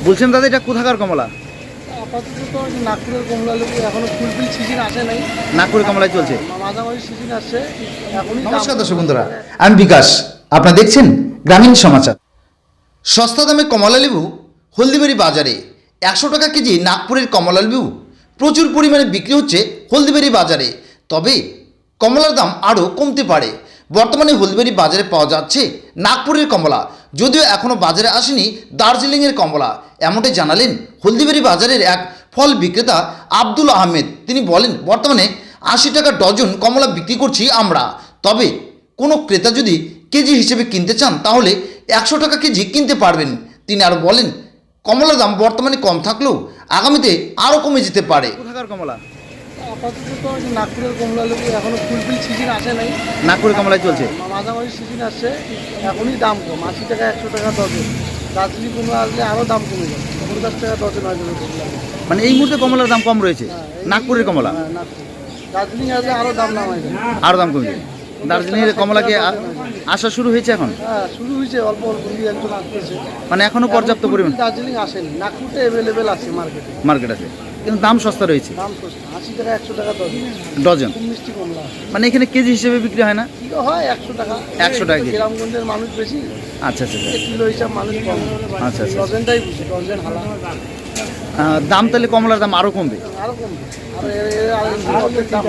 বলছেন দাদা এটা কোথাকার কমলা? আপাতত তো নাগপুরের কমলা লেবু এখনো ফুলফিল সিজন আসে নাই, নাগপুরের কমলাই চলছে। মাঝামাঝি সিজন আসছে এখনই। নমস্কার দর্শক বন্ধুরা, আমি বিকাশ। আপনারা দেখছেন গ্রামীণ সমাচার। সস্তা দামে কমলা লেবু হলদিবাড়ি বাজারে 100 টাকা কেজি। নাগপুরের কমলা লেবু প্রচুর পরিমাণে বিক্রি হচ্ছে হলদিবাড়ি বাজারে। তবে কমলার দাম আরও কমতে পারে। বর্তমানে হলদিবাড়ি বাজারে পাওয়া যাচ্ছে নাগপুরের কমলা, যদিও এখনও বাজারে আসেনি দার্জিলিংয়ের কমলা। এমনটাই জানালেন হলদিবাড়ি বাজারের এক ফল বিক্রেতা আব্দুল আহমেদ। তিনি বলেন, বর্তমানে 80 টাকা ডজন কমলা বিক্রি করছি আমরা। তবে কোনো ক্রেতা যদি কেজি হিসেবে কিনতে চান তাহলে 100 টাকা কেজি কিনতে পারবেন। তিনি আরও বলেন, কমলার দাম বর্তমানে কম থাকলেও আগামীতে আরও কমে যেতে পারে। কোথাকার কমলা? আপাতত তো নাগপুরের কমলা লেবু এখনো ফুলফিল সিজন আসে নাই, নাগপুরের কমলাই চলছে। মাঝামাঝি সিজন আসছে এখনই দাম কম, 80 টাকা 100 টাকা ডজন। দার্জিলিং কমলা আসলে আরও দাম কমে যাবে, 50 টাকা ডজন হয়ে যাবে কমলা। মানে এই মুহূর্তে কমলার দাম কম রয়েছে নাগপুরের কমলা। হ্যাঁ, নাগপুর। দার্জিলিং আসলে আরও দাম নামাই যাবে। আরও দাম কমে যাবে। দার্জিলিংয়ের কমলাকে আসা শুরু হয়েছে এখন? হ্যাঁ, শুরু হয়েছে অল্প অল্প একজন আসতেছে। মানে এখনো পর্যাপ্ত পরিমাণ দার্জিলিং আসেনি, নাগপুরটা অ্যাভেলেবেল আছে মার্কেটে। মার্কেট আছে, কিন্তু দাম সস্তা রয়েছে। দাম সস্তা, 80 টাকা 100 টাকা ডজন। ডজন। খুব মিষ্টি কমলা মানে এখানে কেজি হিসেবে বিক্রি হয় না? কিলো হয় 100 টাকা। 100 টাকা কেজি। গ্রামগঞ্জের মানুষ বেশি, আচ্ছা আচ্ছা আচ্ছা। কিলো হিসাব মানুষ কম। আচ্ছা আচ্ছা। ডজনটাই বুঝি, ডজন হালা দাম তাহলে কমলার দাম আরও কমবে? আরো কমবে। আর অর্ধেক দাম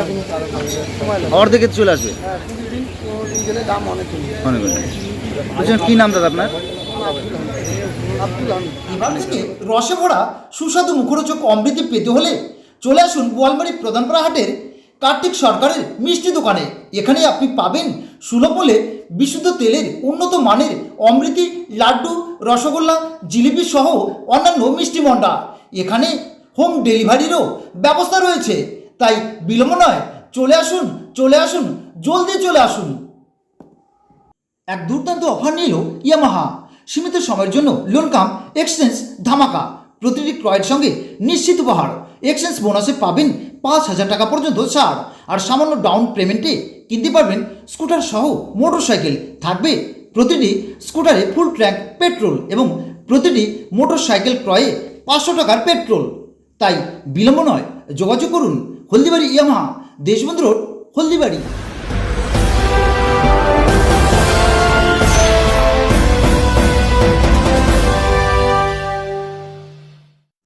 সময় লাগে। অর্ধেকে চলে আসবে। হ্যাঁ, 20 দিন 15 দিন গেলে দাম অনেক কমবে। মনে করেন। বলছেন কী নাম দাদা আপনার? আব্দুল হামিদ। এবার থেকে রসে ভরা সুস্বাদু মুখরোচক অমৃতি পেতে হলে চলে আসুন বোয়ালমারি প্রধানপাড়া হাটের কার্তিক সরকারের মিষ্টি দোকানে। এখানে আপনি পাবেন সুলভ মূল্যে বিশুদ্ধ তেলের উন্নত মানের অমৃতি, লাড্ডু, রসগোল্লা, জিলিপি সহ অন্যান্য মিষ্টি মন্ডা। এখানে হোম ডেলিভারিরও ব্যবস্থা রয়েছে। তাই বিলম্ব নয়, চলে আসুন, জলদি চলে আসুন। এক দুর্দান্ত অফার নিল ইয়ামাহা। সীমিত সময়ের জন্য লোন কাম এক্সচেঞ্জ ধামাকা। প্রতিটি ক্রয়ের সঙ্গে নিশ্চিত উপহার। এক্সচেঞ্জ বোনাসে পাবেন 5,000 টাকা পর্যন্ত ছাড়। আর সামান্য ডাউন পেমেন্টে কিনতে পারবেন স্কুটার সহ মোটরসাইকেল। থাকবে প্রতিটি স্কুটারে ফুল ট্যাঙ্ক পেট্রোল এবং প্রতিটি মোটরসাইকেল ক্রয়ে 500 টাকার পেট্রোল। তাই বিলম্ব নয়, যোগাযোগ করুন হলদিবাড়ি ইয়ামাহা, দেশবন্ধু রোড, হলদিবাড়ি।